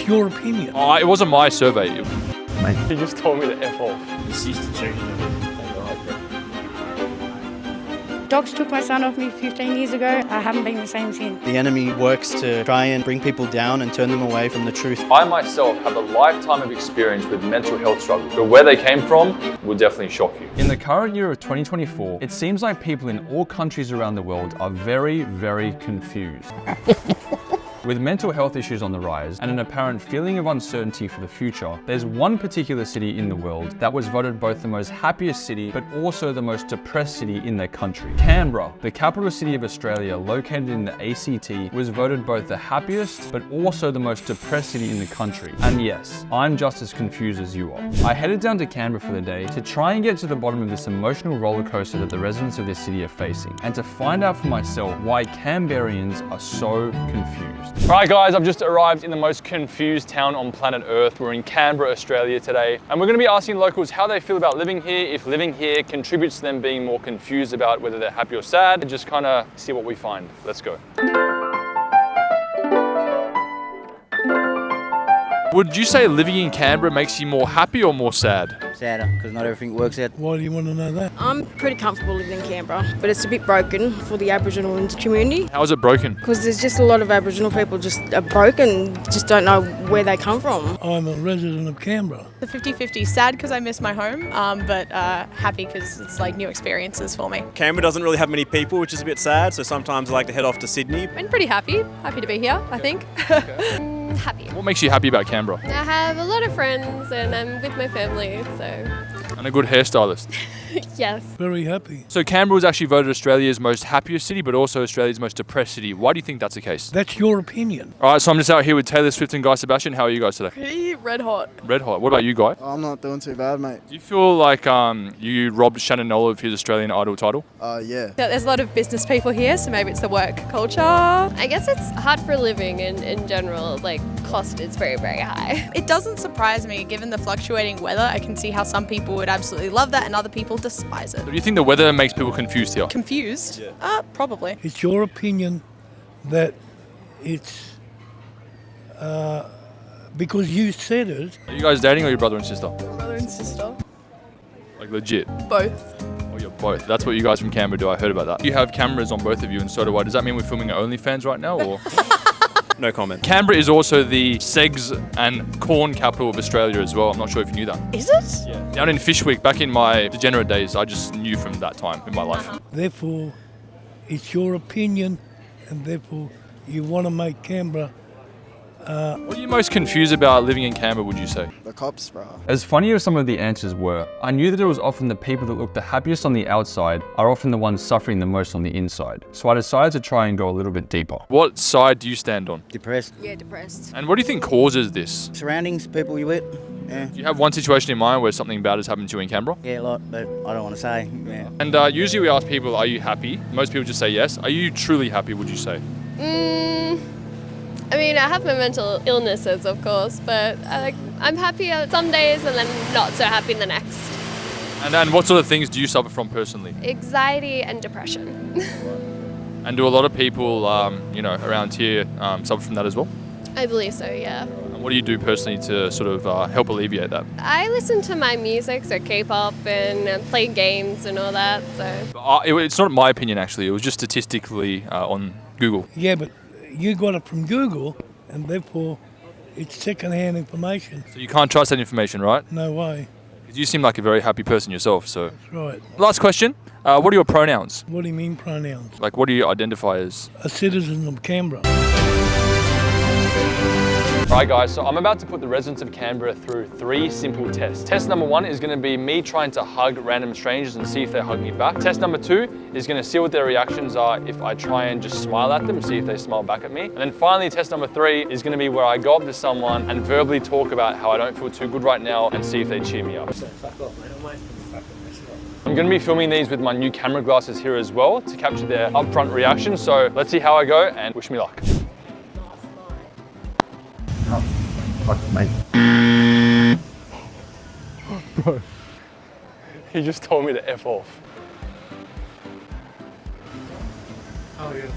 That's your opinion. It wasn't my survey. Mate. He just told me to F off. Dogs took my son off me 15 years ago. I haven't been the same since. The enemy works to try and bring people down and turn them away from the truth. I myself have a lifetime of experience with mental health struggles, but where they came from will definitely shock you. In the current year of 2024, it seems like people in all countries around the world are very, very confused. With mental health issues on the rise and an apparent feeling of uncertainty for the future, there's one particular city in the world that was voted both the most happiest city but also the most depressed city in their country. Canberra, the capital city of Australia located in the ACT, was voted both the happiest but also the most depressed city in the country. And yes, I'm just as confused as you are. I headed down to Canberra for the day to try and get to the bottom of this emotional roller coaster that the residents of this city are facing and to find out for myself why Canberrians are so confused. Alright guys, I've just arrived in the most confused town on planet Earth. We're in Canberra, Australia today, and we're going to be asking locals how they feel about living here, if living here contributes to them being more confused about whether they're happy or sad, and just kind of see what we find. Let's go. Would you say living in Canberra makes you more happy or more sad? Sadder, because not everything works out. Why do you want to know that? I'm pretty comfortable living in Canberra, but it's a bit broken for the Aboriginal community. How is it broken? Because there's just a lot of Aboriginal people just are broken, just don't know where they come from. I'm a resident of Canberra. The 50-50, sad because I miss my home, but happy because it's like new experiences for me. Canberra doesn't really have many people, which is a bit sad, so sometimes I like to head off to Sydney. Been pretty happy to be here, I think. Happy. What makes you happy about Canberra? I have a lot of friends and I'm with my family, so And a good hairstylist. yes. Very happy. So Canberra was actually voted Australia's most happiest city, but also Australia's most depressed city. Why do you think that's the case? That's your opinion. All right, so I'm just out here with Taylor Swift and Guy Sebastian. How are you guys today? Pretty red hot. Red hot. What about you, Guy? I'm not doing too bad, mate. Do you feel like you robbed Shannon Noll of his Australian Idol title? Yeah. There's a lot of business people here, so maybe it's the work culture. I guess it's hard for living in general, like cost is very, very high. It doesn't surprise me, given the fluctuating weather. I can see how some people would absolutely love that and other people despise it. Do you think the weather makes people confused here? Confused? Probably. It's your opinion that it's because you said it. Are you guys dating or your brother and sister? Brother and sister. Like legit? Both. Oh, you're both. That's what you guys from Canberra do. I heard about that. You have cameras on both of you and so do I. Does that mean we're filming at OnlyFans right now or? No comment. Canberra is also the segs and corn capital of Australia as well. I'm not sure if you knew that. Is it? Yeah. Down in Fishwick, back in my degenerate days, I just knew from that time in my life. Therefore, it's your opinion, and therefore you want to make Canberra. What are you most confused about living in Canberra, would you say? The cops, bro. As funny as some of the answers were, I knew that it was often the people that look the happiest on the outside are often the ones suffering the most on the inside. So I decided to try and go a little bit deeper. What side do you stand on? Depressed. Yeah, depressed. And what do you think causes this? Surroundings, people you with. Yeah. Do you have one situation in mind where something bad has happened to you in Canberra? Yeah, a lot, but I don't want to say. Yeah. And usually we ask people, are you happy? Most people just say yes. Are you truly happy, would you say? I mean, I have my mental illnesses, of course, but I'm happy some days and then not so happy the next. And what sort of things do you suffer from personally? Anxiety and depression. And do a lot of people, around here suffer from that as well? I believe so, yeah. And what do you do personally to sort of help alleviate that? I listen to my music, so K-pop, and play games and all that, so. It's not my opinion, actually. It was just statistically on Google. Yeah, but you got it from Google, and therefore it's second-hand information. So you can't trust that information, right? No way. Because you seem like a very happy person yourself, so. That's right. Last question. What are your pronouns? What do you mean pronouns? Like, what do you identify as? A citizen of Canberra. Right guys, so I'm about to put the residents of Canberra through 3 simple tests. Test number 1 is going to be me trying to hug random strangers and see if they hug me back. Test number 2 is going to see what their reactions are if I try and just smile at them, see if they smile back at me. And then finally, test number 3 is going to be where I go up to someone and verbally talk about how I don't feel too good right now and see if they cheer me up. I'm going to be filming these with my new camera glasses here as well to capture their upfront reaction. So let's see how I go and wish me luck. Fuck, mate. Bro, he just told me to F off. Oh, yeah.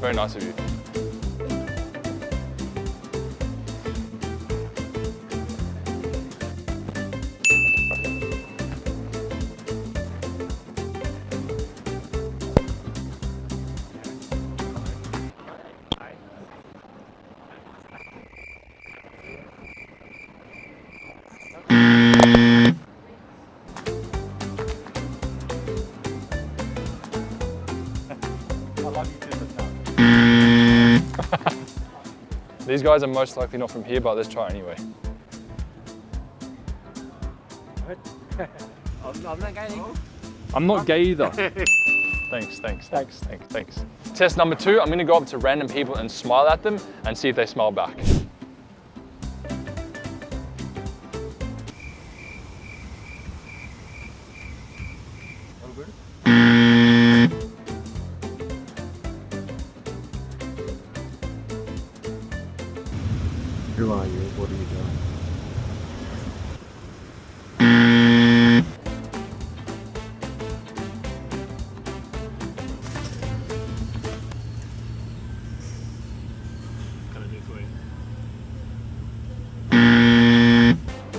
Very nice of you. These guys are most likely not from here, but let's try anyway. I'm not gay either. Thanks. Test number 2, I'm gonna go up to random people and smile at them and see if they smile back. Who are you? What are you doing?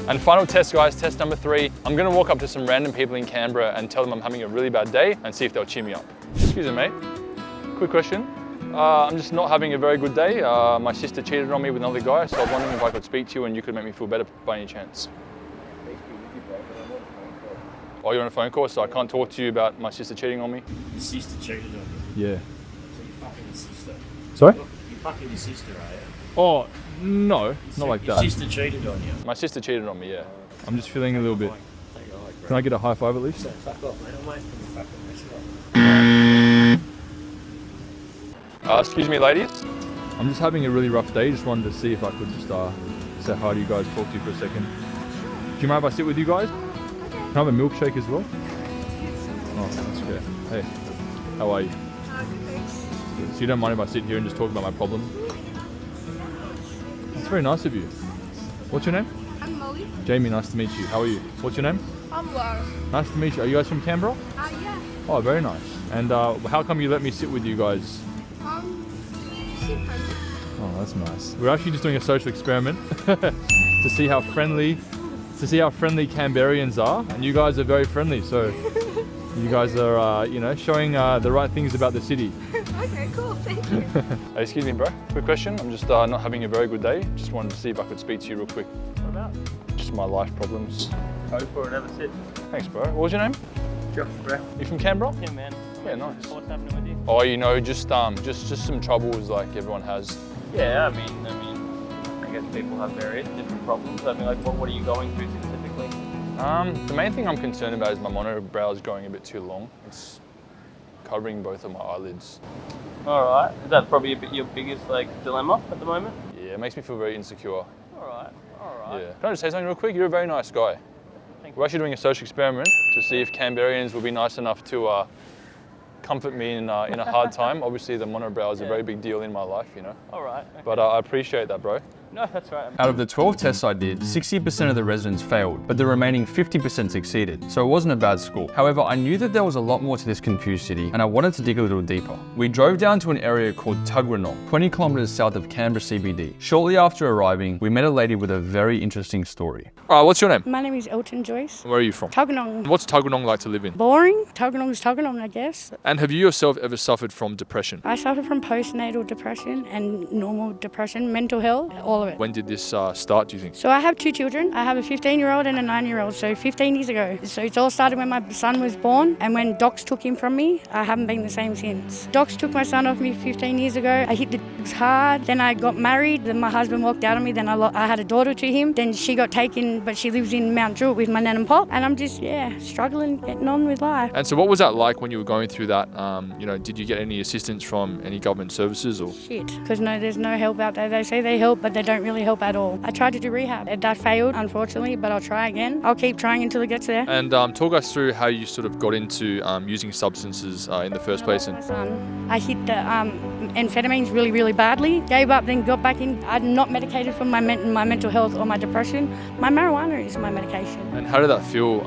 And final test, guys, test number 3. I'm gonna walk up to some random people in Canberra and tell them I'm having a really bad day and see if they'll cheer me up. Excuse me, mate. Quick question. I'm just not having a very good day. My sister cheated on me with another guy, so I was wondering if I could speak to you and you could make me feel better by any chance. Oh, you're on a phone call, so I can't talk to you about my sister cheating on me? Your sister cheated on you. Yeah. So you're fucking your sister. Sorry? You're fucking your sister, are you? Oh, no, not like Your that. sister cheated on you. My sister cheated on me, yeah. I'm just feeling a little bit. Can I get a high five at least? Fuck off, mate. I'm waiting for the fucking restaurant. Excuse me, ladies. I'm just having a really rough day. Just wanted to see if I could just say hi to you guys, talk to you for a second. Do you mind if I sit with you guys? Can I have a milkshake as well? Oh, that's great. Hey, how are you? So you don't mind if I sit here and just talk about my problem? That's very nice of you. What's your name? I'm Molly. Jamie, nice to meet you. How are you? What's your name? I'm Laura. Nice to meet you. Are you guys from Canberra? Yeah. Oh, very nice. And how come you let me sit with you guys? She's friendly. Oh, that's nice. We're actually just doing a social experiment to see how friendly Canberrians are, and you guys are very friendly. So you guys are, showing the right things about the city. Okay, cool. Thank you. Hey, excuse me, bro. Quick question. I'm just not having a very good day. Just wanted to see if I could speak to you real quick. What about? Just my life problems. Go for it, have a sit. Thanks, bro. What was your name? Josh, bro. You from Canberra? Yeah, man. Yeah, nice. What's happening with you? Oh, just some troubles like everyone has. Yeah, I mean, I guess people have various different problems. I mean, like, what are you going through specifically? The main thing I'm concerned about is my monobrow is growing a bit too long. It's covering both of my eyelids. All right. Is that probably your biggest dilemma at the moment? Yeah, it makes me feel very insecure. All right. Yeah. Can I just say something real quick? You're a very nice guy. Thank We're actually doing a social experiment to see if Canberrians will be nice enough to comfort me in a hard time. Obviously, the monobrow is a very big deal in my life, All right. Okay. But I appreciate that, bro. No, that's right. Out of the 12 tests I did, 60% of the residents failed, but the remaining 50% succeeded, so it wasn't a bad score. However, I knew that there was a lot more to this confused city, and I wanted to dig a little deeper. We drove down to an area called Tuggeranong, 20 kilometers south of Canberra CBD. Shortly after arriving, we met a lady with a very interesting story. Alright, what's your name? My name is Elton Joyce. Where are you from? Tuggeranong. What's Tuggeranong like to live in? Boring. Tuggeranong is Tuggeranong, I guess. And have you yourself ever suffered from depression? I suffer from postnatal depression and normal depression, mental health, all of it. When did this start, do you think? So I have 2 children. I have a 15-year-old and a 9-year-old, so 15 years ago. So it's all started when my son was born, and when docs took him from me, I haven't been the same since. Docs took my son off me 15 years ago. I hit the drugs hard. Then I got married. Then my husband walked out on me. Then I had a daughter to him. Then she got taken, but she lives in Mount Druitt with my nan and pop. And I'm just, struggling, getting on with life. And so what was that like when you were going through that? Did you get any assistance from any government services or? Shit, because there's no help out there. They say they help, but they don't really help at all. I tried to do rehab. That failed, unfortunately, but I'll try again. I'll keep trying until it gets there. And talk us through how you sort of got into using substances in the first place. I hit the amphetamines really, really badly. Gave up, then got back in. I'm not medicated for my mental health or my depression. My marijuana is my medication. And how did that feel,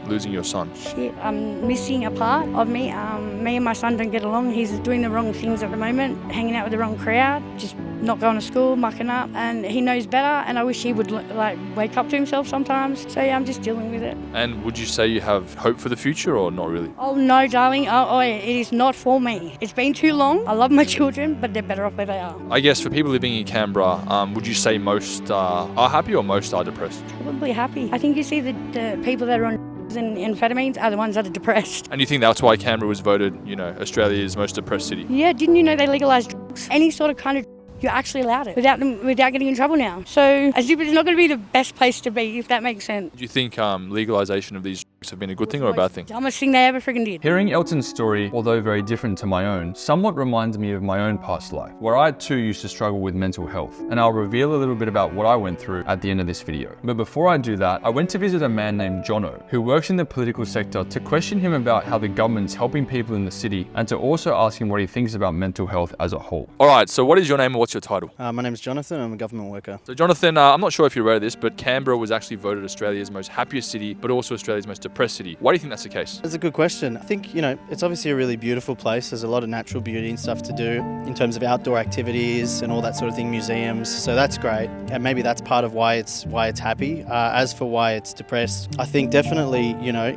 losing your son? Shit, I'm missing a part of me. Me and my son don't get along. He's doing the wrong things at the moment, hanging out with the wrong crowd, just not going to school, mucking up, and he knows better, and I wish he would like wake up to himself sometimes. So yeah, I'm just dealing with it. And would you say you have hope for the future or not really? Oh no, darling, it is not for me. It's been too long. I love my children, but they're better off where they are. I guess for people living in Canberra, would you say most are happy or most are depressed? Probably happy. I think you see the people that are on and amphetamines are the ones that are depressed. And you think that's why Canberra was voted, Australia's most depressed city? Yeah, didn't you know they legalised drugs? Any sort of kind of you're actually allowed it without getting in trouble now. So as if it's not going to be the best place to be, if that makes sense. Do you think legalisation of these drugs have been a good thing or a bad thing? Dumbest thing they ever freaking did. Hearing Elton's story, although very different to my own, somewhat reminds me of my own past life, where I too used to struggle with mental health, and I'll reveal a little bit about what I went through at the end of this video. But before I do that, I went to visit a man named Jono, who works in the political sector, to question him about how the government's helping people in the city, and to also ask him what he thinks about mental health as a whole. Alright, so what is your name and what's your title? My name's Jonathan. I'm a government worker. So Jonathan, I'm not sure if you're aware of this, but Canberra was actually voted Australia's most happiest city, but also Australia's most depressed city. Why do you think that's the case? That's a good question. I think, it's obviously a really beautiful place. There's a lot of natural beauty and stuff to do in terms of outdoor activities and all that sort of thing, museums. So that's great. And maybe that's part of why it's happy. As for why it's depressed, I think definitely,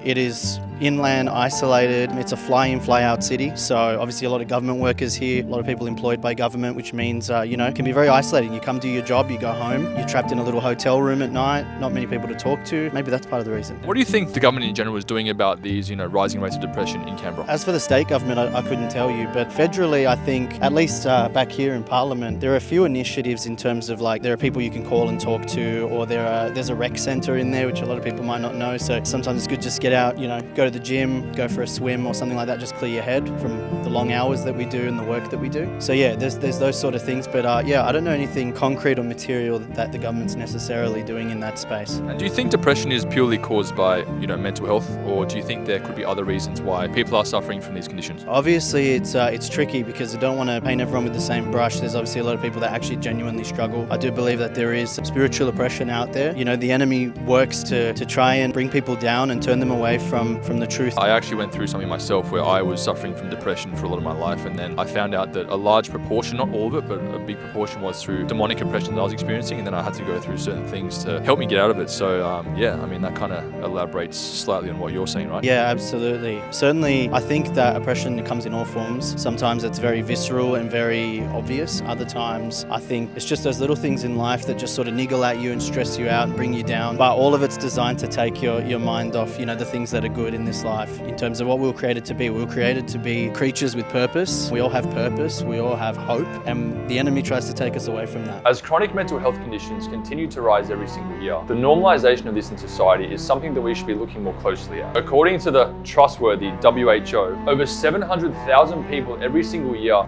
it is inland, isolated. It's a fly-in, fly-out city. So obviously a lot of government workers here, a lot of people employed by government, which means, it can be very isolating. You come do your job, you go home, you're trapped in a little hotel room at night, not many people to talk to. Maybe that's part of the reason. What do you think the government in general is doing about these, rising rates of depression in Canberra? As for the state government, I couldn't tell you, but federally, I think, at least back here in Parliament, there are a few initiatives in terms of there are people you can call and talk to, or there's a rec centre in there, which a lot of people might not know. So sometimes it's good just get out, go to the gym, go for a swim or something like that, just clear your head from the long hours that we do and the work that we do. So yeah, there's those sort of things, but I don't know anything concrete or material that the government's necessarily doing in that space. And do you think depression is purely caused by, mental health, or do you think there could be other reasons why people are suffering from these conditions? Obviously, it's tricky because I don't want to paint everyone with the same brush. There's obviously a lot of people that actually genuinely struggle. I do believe that there is spiritual oppression out there. The enemy works to try and bring people down and turn them away from the truth. I actually went through something myself where I was suffering from depression for a lot of my life, and then I found out that a large proportion, not all of it, but a big proportion was through demonic oppression that I was experiencing, and then I had to go through certain things to help me get out of it. So that kind of elaborates slightly on what you're saying, right? Yeah, absolutely. Certainly, I think that oppression comes in all forms. Sometimes it's very visceral and very obvious. Other times, I think it's just those little things in life that just sort of niggle at you and stress you out and bring you down. But all of it's designed to take your mind off, the things that are good in this life. In terms of what we were created to be. We were created to be creatures with purpose. We all have purpose. We all have hope. And the enemy tries to take us away from that. As chronic mental health conditions continue to rise every single year, the normalisation of this in society is something that we should be looking more closely at. According to the trustworthy WHO, over 700,000 people every single year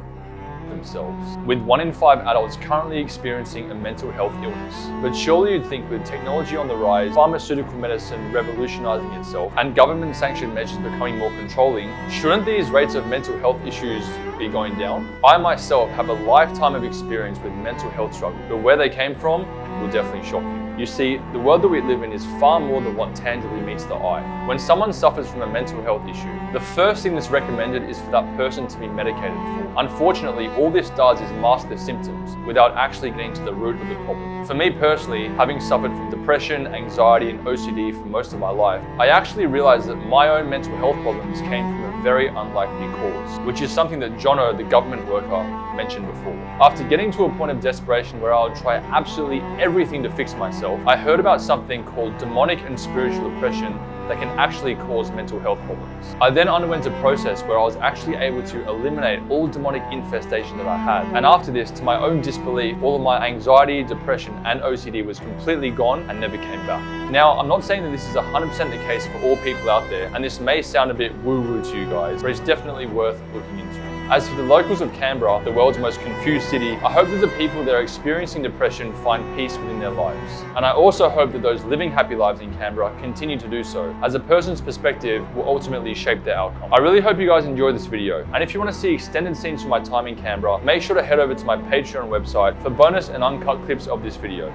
themselves, with 1 in 5 adults currently experiencing a mental health illness. But surely you'd think with technology on the rise, pharmaceutical medicine revolutionising itself, and government-sanctioned measures becoming more controlling, shouldn't these rates of mental health issues be going down? I myself have a lifetime of experience with mental health struggle, but where they came from will definitely shock you. You see, the world that we live in is far more than what tangibly meets the eye. When someone suffers from a mental health issue, the first thing that's recommended is for that person to be medicated for. Unfortunately, all this does is mask the symptoms without actually getting to the root of the problem. For me personally, having suffered from depression, anxiety, and OCD for most of my life, I actually realized that my own mental health problems came from a very unlikely cause, which is something that Jono, the government worker, mentioned before. After getting to a point of desperation where I would try absolutely everything to fix myself, I heard about something called demonic and spiritual oppression that can actually cause mental health problems. I then underwent a process where I was actually able to eliminate all demonic infestation that I had. And after this, to my own disbelief, all of my anxiety, depression, and OCD was completely gone and never came back. Now, I'm not saying that this is 100% the case for all people out there, and this may sound a bit woo-woo to you guys, but it's definitely worth looking into. As for the locals of Canberra, the world's most confused city, I hope that the people that are experiencing depression find peace within their lives. And I also hope that those living happy lives in Canberra continue to do so, as a person's perspective will ultimately shape their outcome. I really hope you guys enjoyed this video, and if you want to see extended scenes from my time in Canberra, make sure to head over to my Patreon website for bonus and uncut clips of this video.